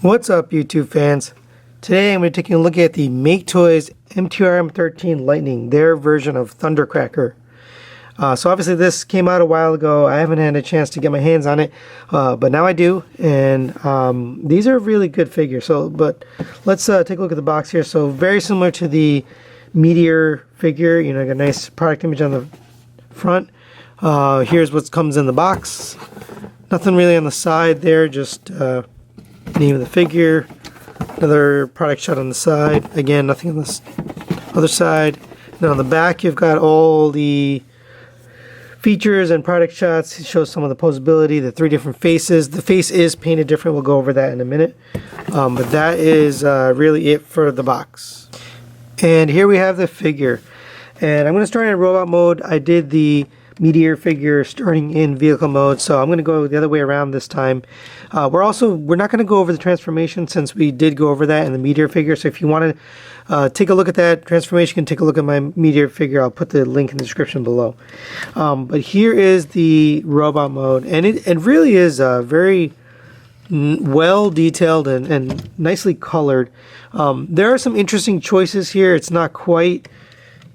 What's up, YouTube fans? Today I'm going to be taking a look at the Maketoys MTRM-13 Lightning, their version of Thundercracker. So obviously this came out a while ago. I haven't had a chance to get my hands on it, but now I do, and these are really good figures. But let's take a look at the box here. So very similar to the Meteor figure, you know, got a nice product image on the front. Here's what comes in the box. Nothing really on the side there, just name of the figure, another product shot on the side, again nothing on this other side. Now on the back you've got all the features and product shots. It shows some of the posability, the three different faces. The face is painted different, we'll go over that in a minute, but that is really it for the box. And here we have the figure, and I'm going to start in robot mode. I did the Meteor figure starting in vehicle mode, so I'm going to go the other way around this time. We're not going to go over the transformation since we did go over that in the Meteor figure. So if you want to take a look at that transformation, you can take a look at my Meteor figure. I'll put the link in the description below. But here is the robot mode, and it really is very well detailed and nicely colored. There are some interesting choices here. It's not quite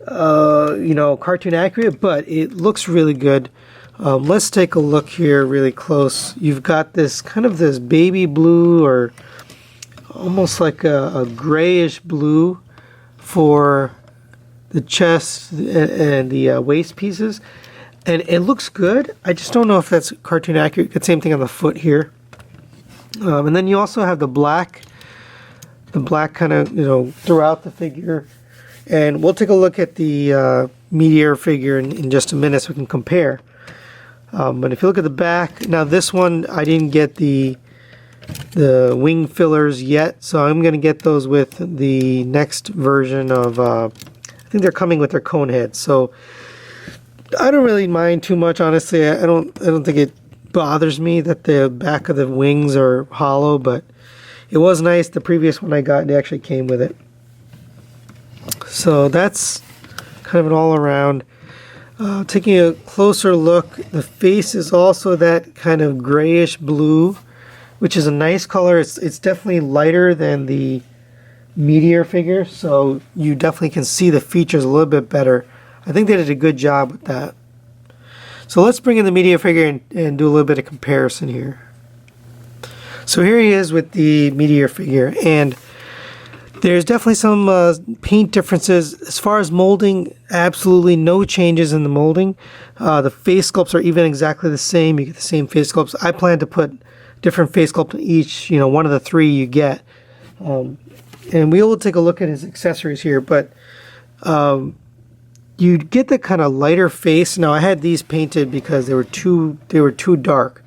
you know, cartoon accurate, but it looks really good. Let's take a look here really close. You've got this kind of this baby blue, or almost like a grayish blue for the chest and the waist pieces, and it looks good. I just don't know if that's cartoon accurate. The same thing on the foot here, and then you also have the black kind of, you know, throughout the figure. And we'll take a look at the Meteor figure in just a minute so we can compare. But if you look at the back, now this one I didn't get the wing fillers yet, so I'm going to get those with the next version of, I think they're coming with their cone heads. So I don't really mind too much, honestly. I don't think it bothers me that the back of the wings are hollow, but it was nice. The previous one I got, it actually came with it. So that's kind of an all-around. Taking a closer look, the face is also that kind of grayish blue, which is a nice color. It's definitely lighter than the Meteor figure, so you definitely can see the features a little bit better. I think they did a good job with that. So let's bring in the Meteor figure and do a little bit of comparison here. So here he is with the Meteor figure, and there's definitely some paint differences. As far as molding, absolutely no changes in the molding. The face sculpts are even exactly the same. You get the same face sculpts. I plan to put different face sculpt in each, you know, one of the three you get. And we will take a look at his accessories here, but you get the kind of lighter face. Now I had these painted because they were too dark,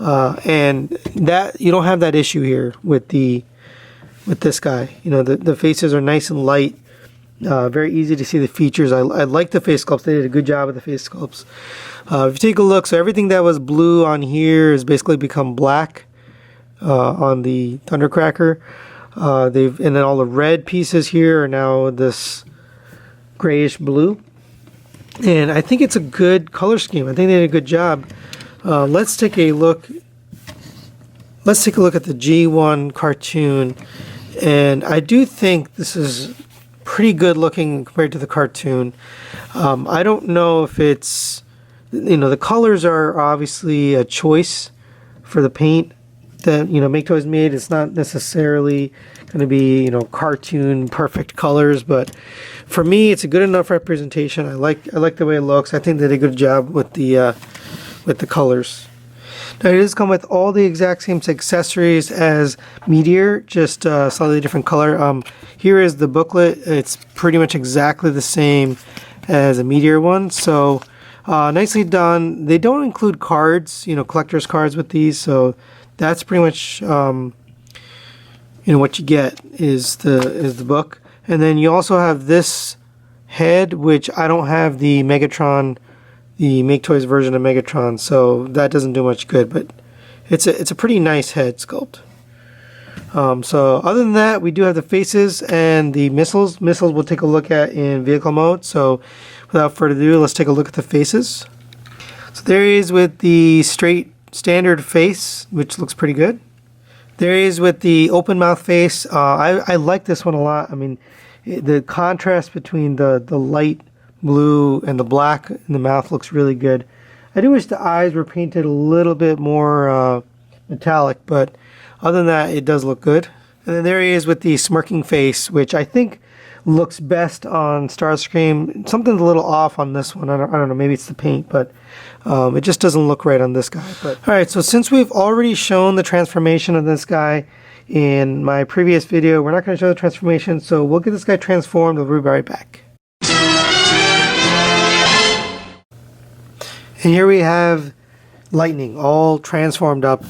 and that you don't have that issue here with this guy. You know, the faces are nice and light, very easy to see the features. I like the face sculpts. They did a good job with the face sculpts. If you take a look, so everything that was blue on here has basically become black on the Thundercracker. And then all the red pieces here are now this grayish blue. And I think it's a good color scheme. I think they did a good job. Let's take a look. Let's take a look at the G1 cartoon. And I do think this is pretty good looking compared to the cartoon. I don't know if it's, you know, the colors are obviously a choice for the paint that, you know, Maketoys made. It's not necessarily going to be, you know, cartoon perfect colors, but for me it's a good enough representation. I like the way it looks. I think they did a good job with the colors. Now it does come with all the exact same accessories as Meteor, just slightly different color. Here is the booklet. It's pretty much exactly the same as a Meteor one, so nicely done. They don't include cards, you know, collector's cards with these, so that's pretty much you know, what you get is the book. And then you also have this head, which I don't have the Megatron, the Maketoys version of Megatron, so that doesn't do much good, but it's a pretty nice head sculpt. So other than that, we do have the faces and the missiles. Missiles we'll take a look at in vehicle mode, so without further ado, let's take a look at the faces. So there he is with the straight standard face, which looks pretty good. There he is with the open mouth face. I like this one a lot. I mean, the contrast between the light blue and the black in the mouth looks really good. I do wish the eyes were painted a little bit more metallic, but other than that, it does look good. And then there he is with the smirking face, which I think looks best on Starscream. Something's a little off on this one. I don't know, maybe it's the paint, but it just doesn't look right on this guy. But all right, so since we've already shown the transformation of this guy in my previous video, we're not going to show the transformation, so we'll get this guy transformed. We'll be right back. And here we have Lightning all transformed up,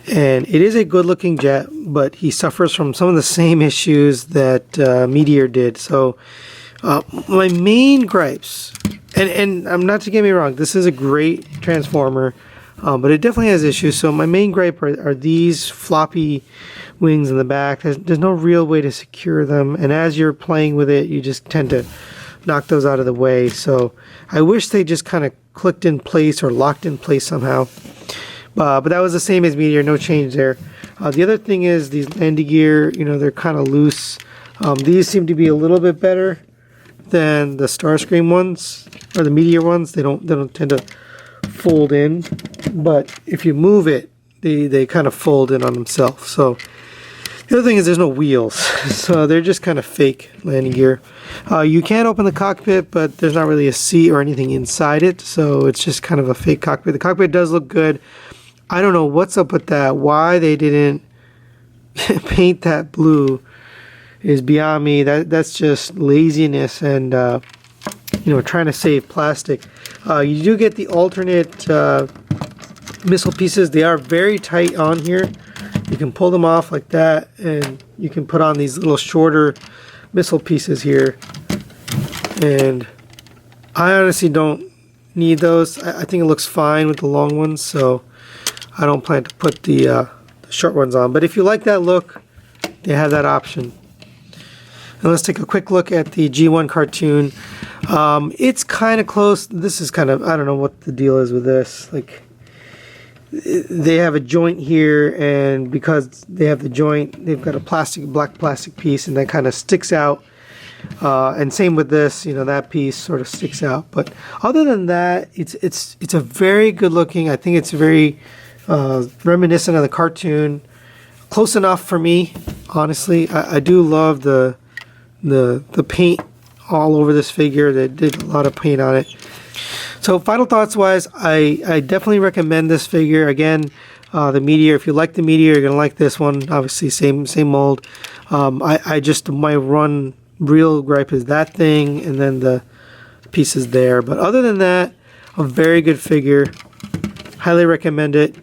and it is a good looking jet, but he suffers from some of the same issues that Meteor did. So my main gripes, and I'm not to get me wrong, this is a great transformer, but it definitely has issues. So my main gripe are these floppy wings in the back. There's no real way to secure them, and as you're playing with it, you just tend to knock those out of the way. So I wish they just kind of clicked in place or locked in place somehow. But that was the same as Meteor, no change there. The other thing is these landing gear, you know, they're kind of loose. These seem to be a little bit better than the Starscream ones or the Meteor ones. They don't tend to fold in, but if you move it, they kind of fold in on themselves. So the other thing is there's no wheels, so they're just kind of fake landing gear. You can open the cockpit, but there's not really a seat or anything inside it, so it's just kind of a fake cockpit. The cockpit does look good. I don't know what's up with that. Why they didn't paint that blue is beyond me. That's just laziness and you know, trying to save plastic. You do get the alternate missile pieces. They are very tight on here. You can pull them off like that, and you can put on these little shorter missile pieces here. And I honestly don't need those. I think it looks fine with the long ones, so I don't plan to put the short ones on. But if you like that look, they have that option. And let's take a quick look at the G1 cartoon. It's kind of close. This is kind of, I don't know what the deal is with this. Like, they have a joint here, and because they have the joint, they've got a black plastic piece, and that kind of sticks out. And same with this, you know, that piece sort of sticks out. But other than that, it's a very good looking. I think it's very reminiscent of the cartoon. Close enough for me, honestly. I do love the paint all over this figure. They did a lot of paint on it. So final thoughts wise, I definitely recommend this figure. Again, the Meteor, if you like the Meteor, you're gonna like this one. Obviously same mold. My real gripe is that thing and then the pieces there. But other than that, a very good figure. Highly recommend it.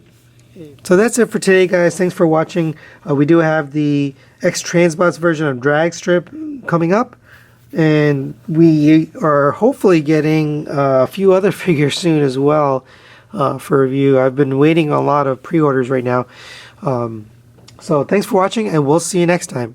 So that's it for today, guys. Thanks for watching. We do have the X-Transbots version of Drag Strip coming up, and we are hopefully getting a few other figures soon as well for review. I've been waiting a lot of pre-orders right now. So thanks for watching, and we'll see you next time.